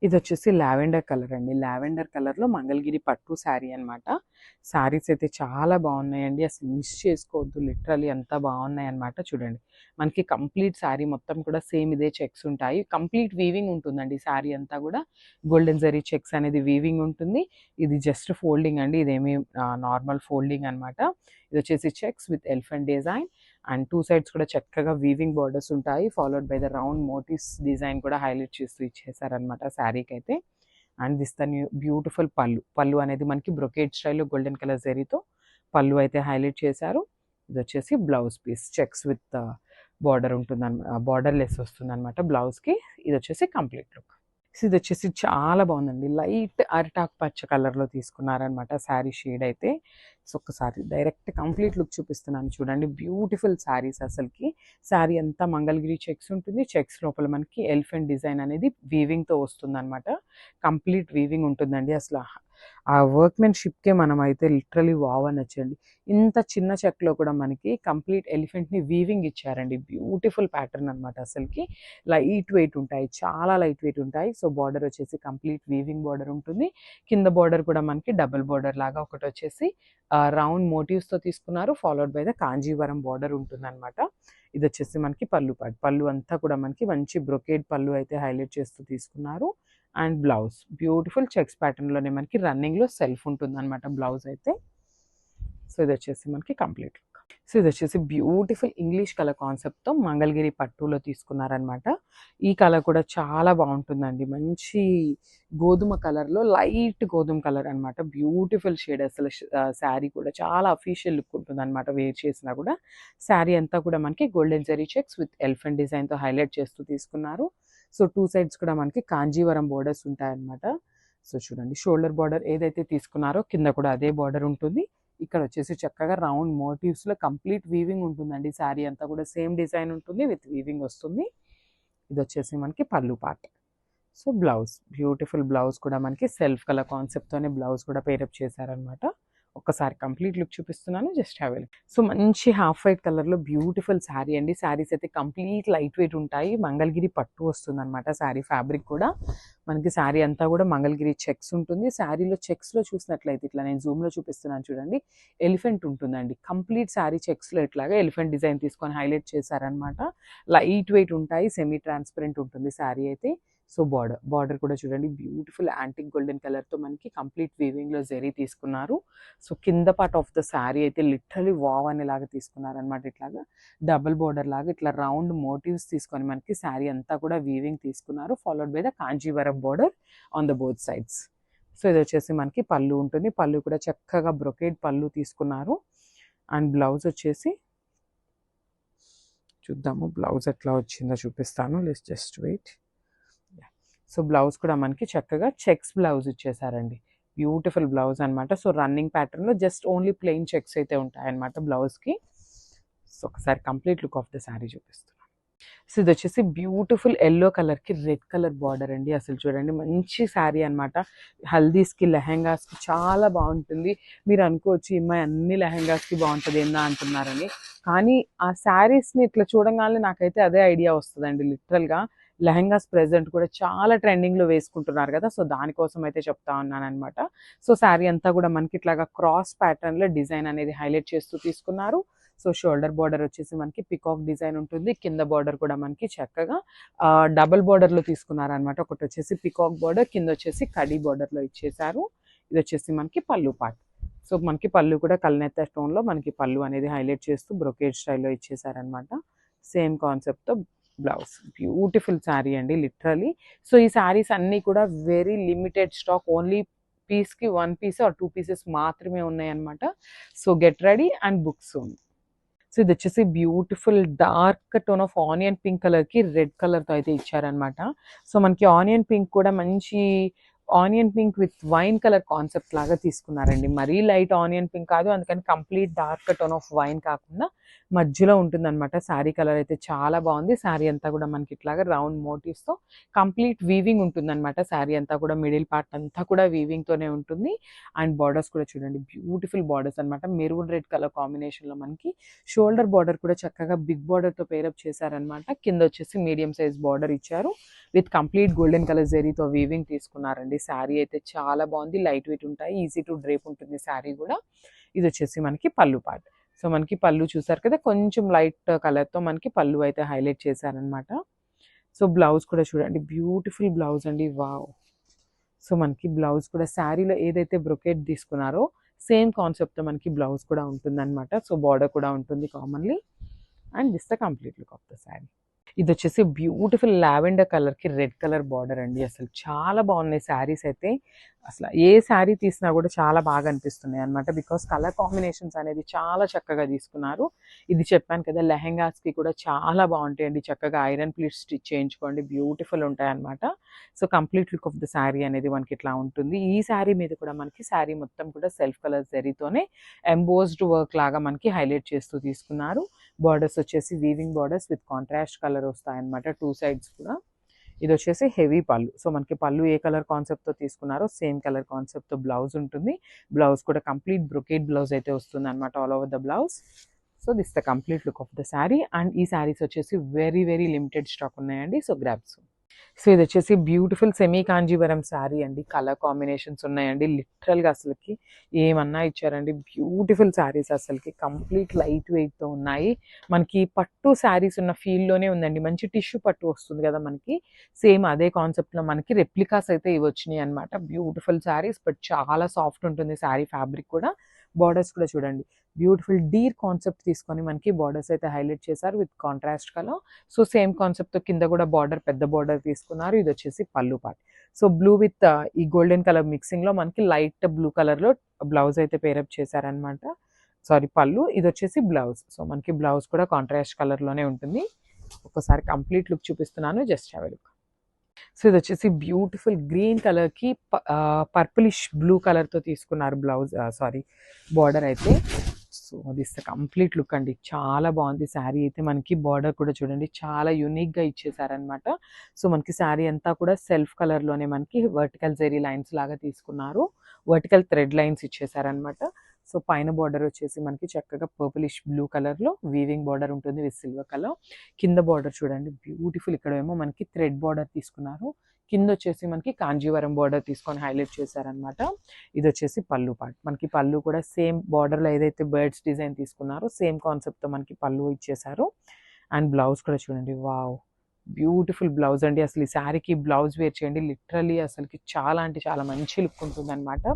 ఇదొచ్చేసి lavender colour అండి. Lavender కలర్‌లో మంగళగిరి పట్టు శారీ అనమాట. శారీస్ అయితే చాలా బాగున్నాయండి. అసలు మిస్ చేసుకోవద్దు. లిటరల్లీ అంత బాగున్నాయన్నమాట. చూడండి. మనకి కంప్లీట్ శారీ మొత్తం కూడా సేమ్ ఇదే చెక్స్ ఉంటాయి. కంప్లీట్ వీవింగ్ ఉంటుందండి శారీ అంతా కూడా. గోల్డెన్ జరీ చెక్స్ అనేది వీవింగ్ ఉంటుంది. ఇది జస్ట్ ఫోల్డింగ్ అండి. ఇదేమి నార్మల్ ఫోల్డింగ్ అనమాట. ఇదొచ్చేసి checks with elephant design and 2 sides కూడా చక్కగా వీవింగ్ బోర్డర్స్ ఉంటాయి. Followed by the round motifs design కూడా హైలైట్ చేస్తూ ఇచ్చేసారనమాట శారీకైతే. And this the beautiful pallu. Pallu అనేది మనకి బ్రొకేడ్ స్టైల్‌లో గోల్డెన్ కలర్ జరీతో పళ్ళు అయితే హైలైట్ చేశారు. ఇదొచ్చేసి blouse piece checks with border borderless వస్తుందనమాట బ్లౌజ్‌కి. ఇదొచ్చేసి కంప్లీట్ లుక్. సో ఇదొచ్చేసి చాలా బాగుందండి. లైట్ అరిటాకు పచ్చ కలర్‌లో తీసుకున్నారనమాట శారీ షేడ్ అయితే. సో ఒక్కసారి డైరెక్ట్ కంప్లీట్ లుక్ చూపిస్తున్నాను చూడండి. బ్యూటిఫుల్ శారీస్ అసలకి. శారీ అంతా మంగళగిరి చెక్స్ ఉంటుంది. చెక్స్ లోపల మనకి ఎలిఫెంట్ డిజైన్ అనేది వీవింగ్‌తో వస్తుందనమాట. కంప్లీట్ వీవింగ్ ఉంటుందండి. అసలు ఆ వర్క్‌మెన్‌షిప్‌కే మనమైతే లిటరల్లీ వావ్ అనొచ్చండి. ఇంత చిన్న చెక్‌లో కూడా మనకి కంప్లీట్ ఎలిఫెంట్‌ని వీవింగ్ ఇచ్చారండి. బ్యూటిఫుల్ ప్యాటర్న్ అనమాట అసలకి. లైట్ వెయిట్ ఉంటాయి. చాలా లైట్ వెయిట్ ఉంటాయి. సో బార్డర్ వచ్చేసి కంప్లీట్ వీవింగ్ బార్డర్ ఉంటుంది. కింద బార్డర్ కూడా మనకి డబుల్ బార్డర్ లాగా ఒకటొచ్చేసి రౌండ్ మోటివ్స్‌తో తీసుకున్నారు. Followed by the Kanjeevaram border ఉంటుందనమాట. ఇదొచ్చేసి మనకి పళ్ళు పార్ట్. పళ్ళు అంతా కూడా మనకి మంచి బ్రొకేడ్ పళ్ళు అయితే హైలైట్ చేస్తూ తీసుకున్నారు. అండ్ బ్లౌజ్ బ్యూటిఫుల్ చెక్స్ ప్యాటర్న్‌లోనే మనకి రన్నింగ్‌లో సెల్ఫ్ ఉంటుందనమాట బ్లౌజ్ అయితే. సో ఇదొచ్చేసి మనకి కంప్లీట్ లుక్. సో ఇదొచ్చేసి బ్యూటిఫుల్ ఇంగ్లీష్ కలర్ కాన్సెప్ట్‌తో మంగళగిరి పట్టులో తీసుకున్నారనమాట. ఈ కలర్ కూడా చాలా బాగుంటుందండి. మంచి గోధుమ కలర్‌లో లైట్ గోధుమ కలర్ అనమాట. బ్యూటిఫుల్ షేడ్ అసలు శారీ కూడా చాలా అఫీషియల్ లుక్ ఉంటుందనమాట వేర్ చేసినా కూడా. శారీ అంతా కూడా మనకి golden zari checks with elephant డిజైన్‌తో హైలైట్ చేస్తూ తీసుకున్నారు. సో 2 సైడ్స్ కూడా మనకి కాంజీవరం బోర్డర్స్ ఉంటాయన్నమాట. సో చూడండి షోల్డర్ బార్డర్ ఏదైతే తీసుకున్నారో కింద కూడా అదే బార్డర్ ఉంటుంది. ఇక్కడ వచ్చేసి చక్కగా రౌండ్ మోటివ్స్‌లో కంప్లీట్ వీవింగ్ ఉంటుందండి. శారీ అంతా కూడా సేమ్ డిజైన్ ఉంటుంది విత్ వీవింగ్ వస్తుంది. ఇదొచ్చేసి మనకి పళ్ళు part. So blouse beautiful blouse కూడా మనకి సెల్ఫ్ కలర్ కాన్సెప్ట్‌తోనే బ్లౌజ్ కూడా పేరప్ చేశారనమాట. ఒక్కసారి కంప్లీట్ లుక్ చూపిస్తున్నాను. Just have a look. So మంచి హాఫ్ వైట్ కలర్‌లో బ్యూటిఫుల్ శారీ అండి. శారీస్ అయితే కంప్లీట్ లైట్ వెయిట్ ఉంటాయి. మంగళగిరి పట్టు వస్తుందనమాట శారీ ఫ్యాబ్రిక్ కూడా. మనకి శారీ అంతా కూడా మంగళగిరి చెక్స్ ఉంటుంది. శారీలో చెక్స్‌లో చూసినట్లయితే ఇట్లా నేను జూమ్‌లో చూపిస్తున్నాను చూడండి. ఎలిఫెంట్ ఉంటుందండి. కంప్లీట్ శారీ చెక్స్‌లో ఇట్లాగా ఎలిఫెంట్ డిజైన్ తీసుకొని హైలైట్ చేశారనమాట. లైట్ వెయిట్ ఉంటాయి. సెమీ ట్రాన్స్పరెంట్ ఉంటుంది శారీ అయితే. సో బార్డర్ కూడా చూడండి బ్యూటిఫుల్ యాంటిక్ గోల్డెన్ కలర్‌తో మనకి కంప్లీట్ వీవింగ్‌లో జరీ తీసుకున్నారు. సో కింద పార్ట్ ఆఫ్ ద శారీ అయితే లిటరల్లీ వావ్ అనేలాగా తీసుకున్నారనమాట. ఇట్లాగా డబుల్ బార్డర్ లాగా ఇట్లా రౌండ్ మోటివ్స్ తీసుకొని మనకి శారీ అంతా కూడా వీవింగ్ తీసుకున్నారు. Followed by the Kanjeevaram border on the both sides. So ఇది వచ్చేసి మనకి పళ్ళు ఉంటుంది. పళ్ళు కూడా చక్కగా బ్రొకేడ్ పళ్ళు తీసుకున్నారు. అండ్ బ్లౌజ్ వచ్చేసి చూద్దాము బ్లౌజ్ ఎట్లా వచ్చిందో చూపిస్తాను. Let's just wait. So blouse కూడా మనకి చక్కగా చెక్స్ బ్లౌజ్ ఇచ్చేసారండి. బ్యూటిఫుల్ బ్లౌజ్ అనమాట. సో రన్నింగ్ ప్యాటర్న్‌లో జస్ట్ ఓన్లీ ప్లెయిన్ చెక్స్ అయితే ఉంటాయన్నమాట బ్లౌజ్‌కి. సో ఒకసారి complete look of the sari చూపిస్తున్నాను. సో ఇది వచ్చేసి బ్యూటిఫుల్ యెల్లో కలర్‌కి రెడ్ కలర్ బార్డర్ అండి. అసలు చూడండి మంచి శారీ అనమాట. హల్దీస్‌కి, లెహెంగాస్‌కి చాలా బాగుంటుంది. మీరు అనుకోవచ్చు ఈ అమ్మాయి అన్ని లెహెంగాస్‌కి బాగుంటది ఏందా అంటున్నారని. కానీ ఆ శారీస్‌ని ఇట్లా చూడంగానే నాకైతే అదే ఐడియా వస్తదండి లిటరల్‌గా. లెహెంగాస్ ప్రెజెంట్ కూడా చాలా ట్రెండింగ్‌లో వేసుకుంటున్నారు కదా! సో దానికోసం అయితే చెప్తా ఉన్నాననమాట. సో శారీ అంతా కూడా మనకి ఇట్లాగా క్రాస్ ప్యాటర్న్‌లో డిజైన్ అనేది హైలైట్ చేస్తూ తీసుకున్నారు. సో షోల్డర్ బార్డర్ వచ్చేసి మనకి పికాక్ డిజైన్ ఉంటుంది. కింద బార్డర్ కూడా మనకి చక్కగా డబుల్ బార్డర్‌లో తీసుకున్నారనమాట. ఒకటి వచ్చేసి పికాక్ బార్డర్, కింద వచ్చేసి కడీ బార్డర్‌లో ఇచ్చేసారు. ఇది వచ్చేసి మనకి పళ్ళు పార్ట్. సో మనకి పళ్ళు కూడా కల్నేత స్టోన్‌లో మనకి పళ్ళు అనేది హైలైట్ చేస్తూ బ్రొకేడ్ స్టైల్‌లో ఇచ్చేసారనమాట. సేమ్ కాన్సెప్ట్‌తో బ్లౌజ్. బ్యూటిఫుల్ శారీ అండి లిటరల్లీ. సో ఈ శారీస్ అన్నీ కూడా వెరీ లిమిటెడ్ స్టాక్. ఓన్లీ పీస్‌కి 1 పీస్ ఆర్ 2 పీసెస్ మాత్రమే ఉన్నాయన్నమాట. So get ready and book soon. So ఇది వచ్చేసి beautiful dark tone of onion pink కలర్‌కి రెడ్ కలర్‌తో అయితే ఇచ్చారనమాట. సో మనకి ఆనియన్ పింక్ కూడా మంచి onion pink with wine colour concept లాగా తీసుకున్నారండి. మరీ లైట్ ఆనియన్ పింక్ కాదు, అందుకని complete dark tone of wine కాకుండా మధ్యలో ఉంటుందన్నమాట. శారీ కలర్ అయితే చాలా బాగుంది. శారీ అంతా కూడా మనకి ఇట్లాగా రౌండ్ మోటివ్స్తో కంప్లీట్ వీవింగ్ ఉంటుందన్నమాట. శారీ అంతా కూడా మిడిల్ పార్ట్ అంతా కూడా వీవింగ్తోనే ఉంటుంది. అండ్ బార్డర్స్ కూడా చూడండి, బ్యూటిఫుల్ బార్డర్స్ అనమాట. మెరూన్ రెడ్ కలర్ కాంబినేషన్లో మనకి షోల్డర్ బార్డర్ కూడా చక్కగా బిగ్ బార్డర్తో పేరప్ చేశారనమాట. కింద వచ్చేసి మీడియం సైజ్ బార్డర్ ఇచ్చారు విత్ కంప్లీట్ గోల్డెన్ కలర్ జెరీతో వీవింగ్ తీసుకున్నారండి. శారీ అయితే చాలా బాగుంది, లైట్ వెయిట్ ఉంటాయి, ఈజీ టు డ్రేప్ ఉంటుంది శారీ కూడా. ఇది వచ్చేసి మనకి పళ్ళు పార్ట్. సో మనకి పళ్ళు చూసారు కదా, కొంచెం లైట్ కలర్తో మనకి పళ్ళు అయితే హైలైట్ చేశారనమాట. సో బ్లౌజ్ కూడా చూడండి, బ్యూటిఫుల్ బ్లౌజ్ అండి, వావ్. సో మనకి బ్లౌజ్ కూడా శారీలో ఏదైతే బ్రొకెట్ తీసుకున్నారో సేమ్ కాన్సెప్ట్తో మనకి బ్లౌజ్ కూడా ఉంటుందన్నమాట. సో బార్డర్ కూడా ఉంటుంది commonly. And this the complete look of the sari. ఇది వచ్చేసి బ్యూటిఫుల్ లావెండర్ కలర్కి రెడ్ కలర్ బార్డర్ అండి. అసలు చాలా బాగున్నాయి శారీస్ అయితే. అసలు ఏ శారీ తీసినా కూడా చాలా బాగా అనిపిస్తున్నాయి అనమాట. బికాస్ కలర్ కాంబినేషన్స్ అనేది చాలా చక్కగా తీసుకున్నారు. ఇది చెప్పాను కదా, లెహెంగాస్కి కూడా చాలా బాగుంటాయండి. చక్కగా ఐరన్ ప్లీట్స్ స్టిచ్ చేయించుకోండి, బ్యూటిఫుల్ ఉంటాయి అనమాట. So complete look of the sari అనేది మనకి ఇట్లా ఉంటుంది. ఈ శారీ మీద కూడా మనకి శారీ మొత్తం కూడా సెల్ఫ్ కలర్ జరీతోనే ఎంబోస్డ్ వర్క్ లాగా మనకి హైలైట్ చేస్తూ తీసుకున్నారు. బార్డర్స్ వచ్చేసి weaving borders with contrast colour వస్తాయన్నమాట, టూ సైడ్స్ కూడా. ఇది వచ్చేసి హెవీ పళ్ళు. సో మనకి పళ్ళు ఏ కలర్ కాన్సెప్ట్తో తీసుకున్నారో సేమ్ కలర్ కాన్సెప్ట్తో బ్లౌజ్ ఉంటుంది. బ్లౌజ్ కూడా కంప్లీట్ బ్రొకేట్ బ్లౌజ్ అయితే వస్తుంది అనమాట, all over the blouse. So this the complete look of the sari. And ఈ శారీస్ వచ్చేసి వెరీ వెరీ లిమిటెడ్ స్టాక్ ఉన్నాయండి. So grabs. సో ఇది వచ్చేసి బ్యూటిఫుల్ సెమీ కాంజీవరం శారీ అండి. కలర్ కాంబినేషన్స్ ఉన్నాయండి, లిటరల్గా అసలుకి ఏమన్నా ఇచ్చారండి. బ్యూటిఫుల్ శారీస్ అసలుకి కంప్లీట్ లైట్ వెయిట్తో ఉన్నాయి. మనకి పట్టు శారీస్ ఉన్న ఫీల్లోనే ఉందండి. మంచి టిష్యూ పట్టు వస్తుంది కదా మనకి, సేమ్ అదే కాన్సెప్ట్లో మనకి రెప్లికాస్ అయితే ఇవి వచ్చినాయి అనమాట. బ్యూటిఫుల్ శారీస్, బట్ చాలా సాఫ్ట్ ఉంటుంది శారీ ఫ్యాబ్రిక్ కూడా. బార్డర్స్ కూడా చూడండి, బ్యూటిఫుల్ డీర్ కాన్సెప్ట్ తీసుకొని మనకి బార్డర్స్ అయితే హైలైట్ చేశారు with contrast colour. So same కాన్సెప్ట్తో కింద కూడా బార్డర్ పెద్ద బార్డర్ తీసుకున్నారు. ఇది వచ్చేసి పళ్ళు పార్ట్. సో బ్లూ విత్ ఈ గోల్డెన్ కలర్ మిక్సింగ్లో మనకి లైట్ బ్లూ కలర్లో బ్లౌజ్ అయితే పేరప్ చేశారనమాట. సారీ పళ్ళు, ఇది వచ్చేసి బ్లౌజ్. సో మనకి బ్లౌజ్ కూడా కాంట్రాస్ట్ కలర్లోనే ఉంటుంది. ఒకసారి కంప్లీట్ లుక్ చూపిస్తున్నాను, just have a look. So ఇది వచ్చేసి బ్యూటిఫుల్ గ్రీన్ కలర్కి పర్పులిష్ బ్లూ కలర్తో తీసుకున్నారు బ్లౌజ్, సారీ బార్డర్ అయితే. సో దిస్ కంప్లీట్ లుక్ అండి, చాలా బాగుంది శారీ అయితే. మనకి బార్డర్ కూడా చూడండి, చాలా యూనిక్గా ఇచ్చేసారనమాట. సో మనకి శారీ అంతా కూడా సెల్ఫ్ కలర్లోనే మనకి వర్టికల్ జెరీ లైన్స్ లాగా తీసుకున్నారు, వర్టికల్ థ్రెడ్ లైన్స్ ఇచ్చేసారనమాట. సో పైన బార్డర్ వచ్చేసి మనకి చక్కగా పర్పులిష్ బ్లూ కలర్లో వీవింగ్ బార్డర్ ఉంటుంది విత్ సిల్వర్ కలర్. కింద బార్డర్ చూడండి బ్యూటిఫుల్, ఇక్కడ ఏమో మనకి థ్రెడ్ బార్డర్ తీసుకున్నారు, కింద వచ్చేసి మనకి కాంజీవరం బార్డర్ తీసుకొని హైలైట్ చేశారనమాట. ఇది వచ్చేసి పళ్ళు పార్ట్. మనకి పళ్ళు కూడా సేమ్ బార్డర్లో ఏదైతే బర్డ్స్ డిజైన్ తీసుకున్నారో సేమ్ కాన్సెప్ట్తో మనకి పళ్ళు ఇచ్చేసారు. అండ్ బ్లౌజ్ కూడా చూడండి, వావ్, బ్యూటిఫుల్ బ్లౌజ్ అండి. అసలు ఈ శారీకి బ్లౌజ్ వేర్ చేయండి, లిటరల్లీ అసలుకి చాలా అంటే చాలా మంచి లుక్ ఉంటుంది అనమాట.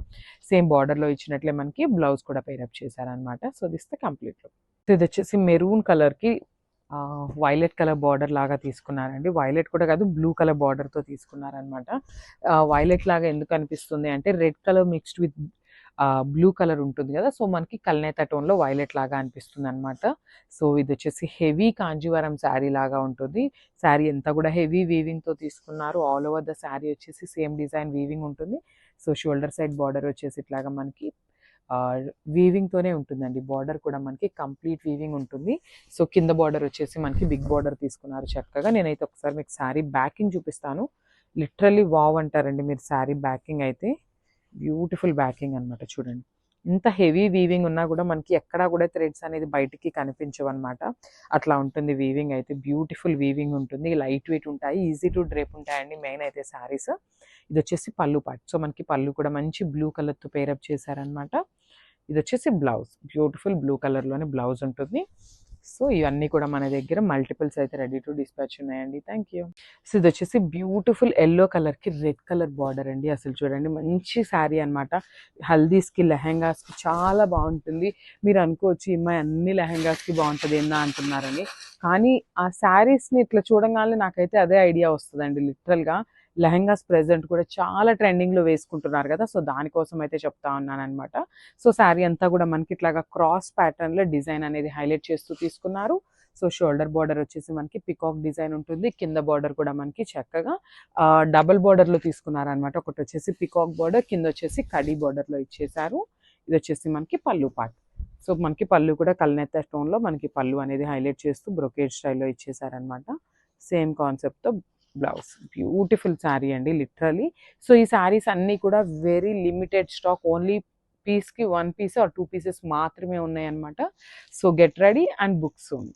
సేమ్ బార్డర్లో ఇచ్చినట్లే మనకి బ్లౌజ్ కూడా పేరప్ చేశారనమాట. So this the complete look. So ఇది వచ్చేసి మెరూన్ కలర్కి వైలెట్ కలర్ బార్డర్ లాగా తీసుకున్నారండి. వైలెట్ కూడా కాదు, బ్లూ కలర్ బార్డర్తో తీసుకున్నారనమాట. వైలెట్ లాగా ఎందుకు అనిపిస్తుంది అంటే red colour mixed with blue colour ఉంటుంది కదా, సో మనకి కల్నేత టోన్లో వైలెట్ లాగా అనిపిస్తుంది అనమాట. సో ఇది వచ్చేసి హెవీ కాంజీవరం శారీ లాగా ఉంటుంది. శారీ అంతా కూడా హెవీ వీవింగ్తో తీసుకున్నారు. ఆల్ ఓవర్ ద శారీ వచ్చేసి సేమ్ డిజైన్ వీవింగ్ ఉంటుంది. సో షోల్డర్ సైడ్ బార్డర్ వచ్చేసి ఇట్లాగా మనకి వీవింగ్తోనే ఉంటుందండి. బార్డర్ కూడా మనకి కంప్లీట్ వీవింగ్ ఉంటుంది. సో కింద బార్డర్ వచ్చేసి మనకి బిగ్ బార్డర్ తీసుకున్నారు చక్కగా. నేనైతే ఒకసారి మీకు శారీ బ్యాకింగ్ చూపిస్తాను, లిటరల్లీ వావ్ అంటారండి మీరు శారీ బ్యాకింగ్ అయితే. బ్యూటిఫుల్ బ్యాకింగ్ అనమాట, చూడండి. ఇంత హెవీ వీవింగ్ ఉన్నా కూడా మనకి ఎక్కడా కూడా థ్రెడ్స్ అనేది బయటికి కనిపించవు అనమాట, అట్లా ఉంటుంది వీవింగ్ అయితే. బ్యూటిఫుల్ వీవింగ్ ఉంటుంది, లైట్ వెయిట్ ఉంటాయి, ఈజీ టు డ్రేప్ ఉంటాయండి మెయిన్ అయితే శారీస్. ఇది వచ్చేసి పళ్ళు పార్ట్. సో మనకి పళ్ళు కూడా మంచి బ్లూ కలర్తో పేరప్ చేశారనమాట. ఇది వచ్చేసి బ్లౌజ్, బ్యూటిఫుల్ బ్లూ కలర్లోనే బ్లౌజ్ ఉంటుంది. సో ఇవన్నీ కూడా మన దగ్గర మల్టిపుల్స్ అయితే రెడీ టు డిస్పాచ్ ఉన్నాయండి. Thank you. సో ఇది వచ్చేసి బ్యూటిఫుల్ ఎల్లో కలర్కి రెడ్ కలర్ బార్డర్ అండి. అసలు చూడండి మంచి శారీ అనమాట. హల్దీస్కి లెహెంగాస్కి చాలా బాగుంటుంది. మీరు అనుకోవచ్చు ఈ అమ్మాయి అన్ని లెహెంగాస్కి బాగుంటుంది ఏందా అంటున్నారని, కానీ ఆ శారీస్ని ఇట్లా చూడగానే నాకైతే అదే ఐడియా వస్తుందండి. లిటరల్గా లెహెంగాస్ ప్రెజెంట్ కూడా చాలా ట్రెండింగ్లో వేసుకుంటున్నారు కదా, సో దానికోసం అయితే చెప్తా ఉన్నాను అనమాట. సో శారీ అంతా కూడా మనకి ఇట్లాగా క్రాస్ ప్యాటర్న్లో డిజైన్ అనేది హైలైట్ చేస్తూ తీసుకున్నారు. సో షోల్డర్ బార్డర్ వచ్చేసి మనకి పికాక్ డిజైన్ ఉంటుంది. కింద బార్డర్ కూడా మనకి చక్కగా డబుల్ బార్డర్లో తీసుకున్నారనమాట. ఒకటి వచ్చేసి పికాక్ బార్డర్, కింద వచ్చేసి కడీ బార్డర్లో ఇచ్చేసారు. ఇది వచ్చేసి మనకి పళ్ళు పార్ట్. సో మనకి పళ్ళు కూడా కల్నేత స్టోన్లో మనకి పళ్ళు అనేది హైలైట్ చేస్తూ బ్రొకేడ్ స్టైల్లో ఇచ్చేసారనమాట. సేమ్ కాన్సెప్ట్తో బ్లౌజ్. బ్యూటిఫుల్ శారీ అండి లిటరలీ. సో ఈ శారీస్ అన్నీ కూడా వెరీ లిమిటెడ్ స్టాక్, ఓన్లీ పీస్కి 1 పీస్ ఆర్ 2 పీసెస్ మాత్రమే ఉన్నాయన్నమాట. So get ready and book soon.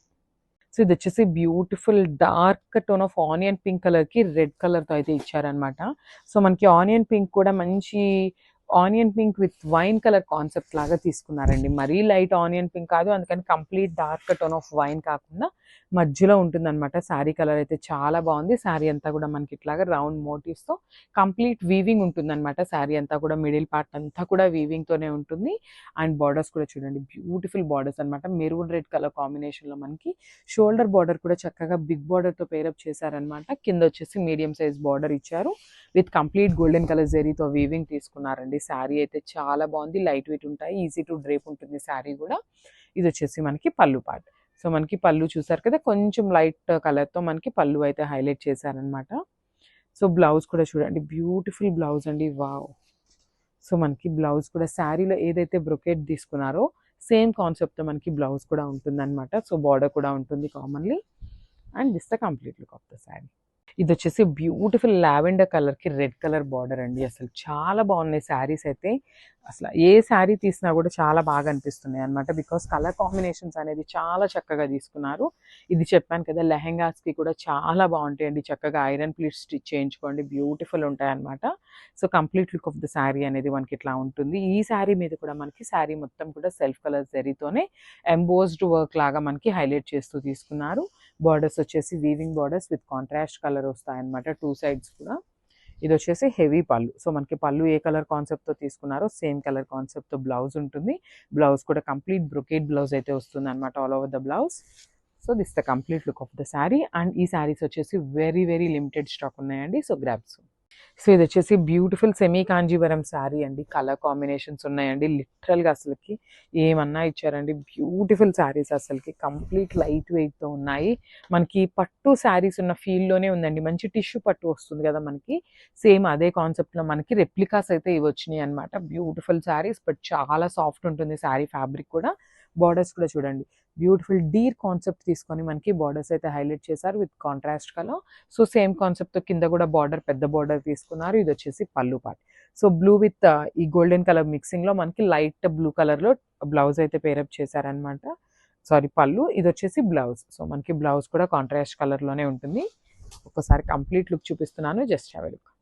So ఇది వచ్చేసి beautiful dark tone of onion pink కలర్కి రెడ్ కలర్తో అయితే ఇచ్చారనమాట. సో మనకి ఆనియన్ పింక్ కూడా మంచి onion pink with wine colour concept లాగా తీసుకున్నారండి. మరీ లైట్ ఆనియన్ పింక్ కాదు, అందుకని complete dark tone of wine కాకుండా మధ్యలో ఉంటుందన్నమాట. శారీ కలర్ అయితే చాలా బాగుంది. శారీ అంతా కూడా మనకి ఇట్లాగా రౌండ్ మోటివ్స్తో కంప్లీట్ వీవింగ్ ఉంటుందన్నమాట. శారీ అంతా కూడా మిడిల్ పార్ట్ అంతా కూడా వీవింగ్తోనే ఉంటుంది. అండ్ బార్డర్స్ కూడా చూడండి, బ్యూటిఫుల్ బార్డర్స్ అనమాట. మెరూన్ రెడ్ కలర్ కాంబినేషన్లో మనకి షోల్డర్ బార్డర్ కూడా చక్కగా బిగ్ బార్డర్తో పేరప్ చేశారనమాట. కింద వచ్చేసి మీడియం సైజ్ బార్డర్ ఇచ్చారు విత్ కంప్లీట్ గోల్డెన్ కలర్ జెరీతో వీవింగ్ తీసుకున్నారండి. శారీ అయితే చాలా బాగుంది, లైట్ వెయిట్ ఉంటాయి, ఈజీ టు డ్రేప్ ఉంటుంది శారీ కూడా. ఇది వచ్చేసి మనకి పళ్ళు పార్ట్. సో మనకి పళ్ళు చూసారు కదా, కొంచెం లైట్ కలర్తో మనకి పళ్ళు అయితే హైలైట్ చేశారనమాట. సో బ్లౌజ్ కూడా చూడండి, బ్యూటిఫుల్ బ్లౌజ్ అండి, వావ్. సో మనకి బ్లౌజ్ కూడా శారీలో ఏదైతే బ్రొకెట్ తీసుకున్నారో సేమ్ కాన్సెప్ట్తో మనకి బ్లౌజ్ కూడా ఉంటుందన్నమాట. సో బార్డర్ కూడా ఉంటుంది commonly. And this the complete look of the sari. ఇది వచ్చేసి బ్యూటిఫుల్ లావెండర్ కలర్కి రెడ్ కలర్ బార్డర్ అండి. అసలు చాలా బాగున్నాయి శారీస్ అయితే. అసలు ఏ శారీ తీసినా కూడా చాలా బాగా అనిపిస్తున్నాయి అనమాట. బికాస్ కలర్ కాంబినేషన్స్ అనేది చాలా చక్కగా తీసుకున్నారు. ఇది చెప్పాను కదా, లెహెంగాస్కి కూడా చాలా బాగుంటాయండి. చక్కగా ఐరన్ ప్లీట్ స్టిచ్ చేయించుకోండి, బ్యూటిఫుల్ ఉంటాయి అనమాట. So complete look of the sari అనేది మనకి ఇట్లా ఉంటుంది. ఈ శారీ మీద కూడా మనకి శారీ మొత్తం కూడా సెల్ఫ్ కలర్ జరీతోనే ఎంబోస్డ్ వర్క్ లాగా మనకి హైలైట్ చేస్తూ తీసుకున్నారు. బార్డర్స్ వచ్చేసి weaving borders with contrast colour వస్తాయన్నమాట 2 సైడ్స్ కూడా. ఇది వచ్చేసి హెవీ పళ్ళు. సో మనకి పళ్ళు ఏ కలర్ కాన్సెప్ట్తో తీసుకున్నారో సేమ్ కలర్ కాన్సెప్ట్తో బ్లౌజ్ ఉంటుంది. బ్లౌజ్ కూడా కంప్లీట్ బ్రొకేడ్ బ్లౌజ్ అయితే వస్తుంది అనమాట, all over the blouse. So this the complete look of the sari. And ఈ శారీస్ వచ్చేసి వెరీ వెరీ లిమిటెడ్ స్టాక్ ఉన్నాయండి. So grabs. సో ఇది వచ్చేసి బ్యూటిఫుల్ సెమీ కాంజీవరం శారీ అండి. కలర్ కాంబినేషన్స్ ఉన్నాయండి, లిటరల్గా అసలుకి ఏమన్నా ఇచ్చారండి. బ్యూటిఫుల్ శారీస్ అసలుకి కంప్లీట్ లైట్ వెయిట్తో ఉన్నాయి. మనకి పట్టు శారీస్ ఉన్న ఫీల్లోనే ఉందండి. మంచి టిష్యూ పట్టు వస్తుంది కదా మనకి, సేమ్ అదే కాన్సెప్ట్లో మనకి రెప్లికాస్ అయితే ఇవి వచ్చినాయి అనమాట. బ్యూటిఫుల్ శారీస్, బట్ చాలా సాఫ్ట్ ఉంటుంది శారీ ఫ్యాబ్రిక్ కూడా. బార్డర్స్ కూడా చూడండి, బ్యూటిఫుల్ డీర్ కాన్సెప్ట్ తీసుకొని మనకి బార్డర్స్ అయితే హైలైట్ చేశారు with contrast colour. So same కాన్సెప్ట్తో కింద కూడా బార్డర్ పెద్ద బార్డర్ తీసుకున్నారు. ఇది వచ్చేసి పళ్ళు పార్ట్. సో బ్లూ విత్ ఈ గోల్డెన్ కలర్ మిక్సింగ్లో మనకి లైట్ బ్లూ కలర్లో బ్లౌజ్ అయితే పేరప్ చేశారనమాట. సారీ పళ్ళు, ఇది వచ్చేసి బ్లౌజ్. సో మనకి బ్లౌజ్ కూడా కాంట్రాస్ట్ కలర్లోనే ఉంటుంది. ఒకసారి కంప్లీట్ లుక్ చూపిస్తున్నాను, జస్ట్ హ్యావ్ ఎ లుక్.